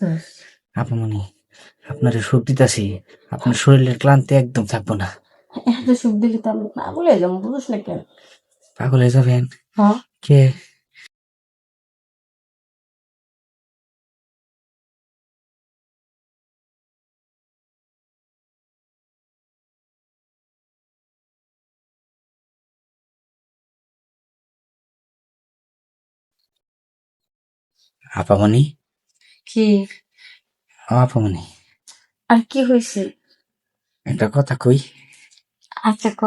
করতেছিস? আপামনি, আপনার সুখ দিতাছি, আপনার শরীরের ক্লান্তি একদম থাকবো না। এত সুখ দিলি তো আমি পাগল হয়ে যাবো, বুঝিস না কেন? পাগল হয়ে যাবেন? হ্যাঁ, কে? আপামনি, কি? আপামনি, আর কি হয়েছে? একটা কথা কই। আচ্ছা ক।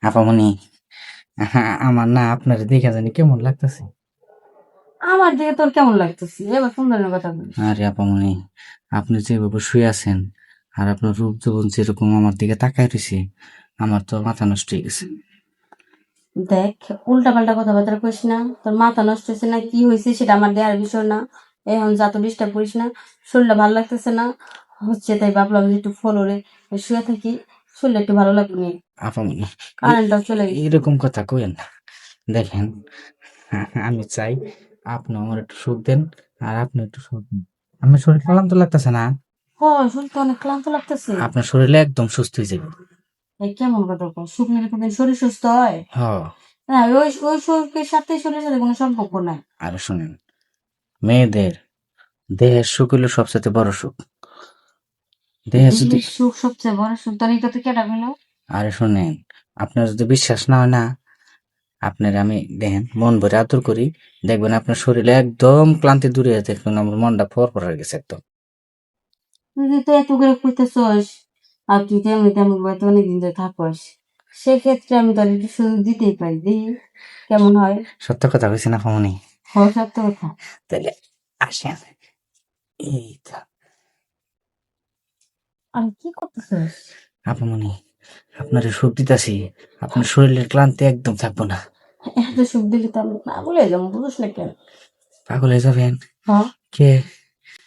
আপামনি, আমার না আপনার দেখা জানি কেমন লাগতেছে। আমার দিকে তোর কেমন লাগতেছে? এবার কোন ধরনের কথা বলিস? আরে আপামনি, আপনি যেভাবে শুয়ে আছেন আর আপনার রূপ যৌবন যেরকম আমার দিকে তাকায় রয়েছে, আমার তো মাথা নষ্ট হয়ে গেছে। দেখ, উল্টা পাল্টা কথাবার্তা কইস না। তোর মাথা নষ্ট হয়েছে না কি হয়েছে সেটা আমার দেয়ার বিষয় না। এখন যা তো ডিস্টার্ব করিস না। শরীরটা ভালো লাগতেছে না হচ্ছে, তাই ভাবলাম যে একটু ফলোরে শুয়ে থাকি, শরীরটা একটু ভালো লাগবে নি। আপামনি, কারেন্টটাও চলে গেছে। এরকম কথা কইেন না। দেখেন, আমি চাই আপনি আমার একটু সুখ দেন আর আপনি একটু সুখ দিন। আমার শরীর ক্লান্ত লাগতেছে না? শরীর তো অনেক ক্লান্ত লাগতেছে। আপনার শরীরে একদম সুস্থ হয়ে যাবে। এই কেমন কথা কও? সুখ নিলে কোনদিন শরীর সুস্থ হয়? হ, না, ওই ওই সুখের সাথে শরীরের সাথে কোনো সম্পর্ক নাই। আর শুনেন, মেয়েদের দেহের সুখ হলো সবচেয়ে বড় সুখ। দেহে যদি, দেহের সুখ সবচেয়ে বড় সুখ, তার এটা তো কেটা গেল? আরে শুনেন, আপনার যদি বিশ্বাস না হয় না, আপনার আমি দেখেন মন ভরে আদর করি, দেখবেন আপনার শরীরে একদম ক্লান্তি দূরে আছে, দেখবেন আমার মনটা ফরফর হয়ে গেছে একদম। তুই তো এত করে কইতেছস, আর তুই তেমনি তেমনি বলতে অনেকদিন ধরে থাকস, সেক্ষেত্রে আমি তোর একটু সুযোগ দিতেই পারি, দেখি কেমন হয়। সত্য কথা হয়েছে না ফামনি? সত্য কথা। তাহলে আসেন। এই তো আমি কি করতেছস? আপামনি, আপনার সুখ দিতাছি, আপনার শরীরের ক্লান্তি একদম থাকবো না। এত সুখ দিলি তো আমি পাগল হয়ে যাবো, বুঝিস না কেন? পাগল হয়ে যাবেন? হ্যাঁ, কে?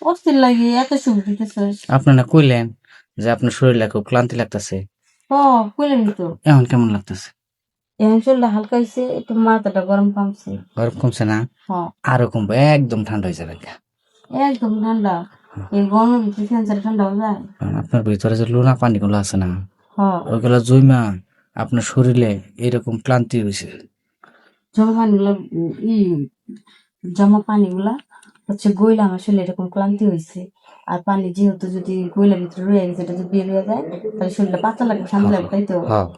অস্থির লাগে এত সুখ দিতেছস। আপনি না কইলেন যে আপনার শরীরে খুব ক্লান্তি লাগতেছে, কইলেন তো। এখন কেমন লাগতেছে? এখন শরীরটা হালকা হয়েছে, একটু মাথাটা গরম কমছে। গরম কমছে না? হ্যাঁ, আরো কমবে, একদম ঠান্ডা হয়ে যাবে। একদম ঠান্ডা। এই গরমের ভিতরে ফ্যান ঠান্ডা হয়ে যায়। কারণ আপনার ভিতরে যে লোনা পানিগুলো আছে না, হ্যাঁ, ওইগুলো জৈমা আপনার শরীরে এরকম ক্লান্তি হয়েছে। জমা পানিগুলা ই জমা পানিগুলা হচ্ছে গইলা আমার শরীরে এরকম ক্লান্তি হয়েছে। আর পানি যেহেতু যদি গইলার ভিতরে রয়ে গেছে, এটা যদি বের হয়ে যায় তাহলে শরীরটা পাতলা লাগবে, শান্তি লাগবে, তাই তো? হ্যাঁ,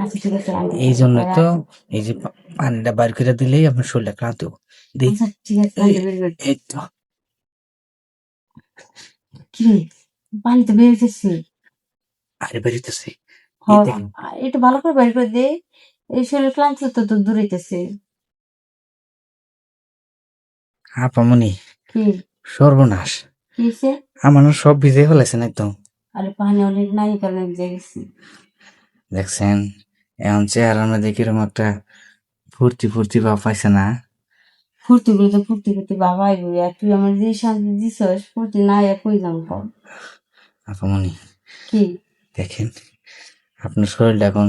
আচ্ছা ঠিক আছে, আমি এই জন্য আর তো এই যে পানিটা বাইর করে দিলেই আপনার শরীরটা ক্লান্ত হবে। দেই, আচ্ছা ঠিক আছে, পানিটা বের করে এই তো কি রে, পানি তো বের হইতেছে। আরে বেরিতেছে। হ, এই দেখেন একটু ভালো করে বের করে দে, এই শরীর ক্লান্তি তো তো দূর হইতেছে। আপামনি, কি? সর্বনাশ, কি হয়েছে? আমার না সব ভিজে ফেলেছেন একদম। আরে পানি অনেক নাই, এই কারণে ভিজে গেছি। দেখছেন, এখন চেহারার মধ্যে কিরকম একটা ফুর্তি ফুর্তি ভাব পাইছে না? ফুর্তি করে তো ফুর্তি করতে বাবা আইবো, আর তুই আমার যে শান্তি দিছস, ফুর্তি না আর কই যাম কর। আপামনি, কি? দেখেন, আপনার শরীরটা এখন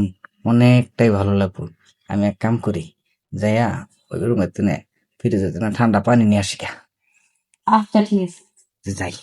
অনেকটাই ভালো লাগবে। আমি এক কাম করি, যাইয়া ওই রুমের তুনে ফিরে যেতে না ঠান্ডা পানি নিয়ে আসি গা। আচ্ছা ঠিক আছে। যাই।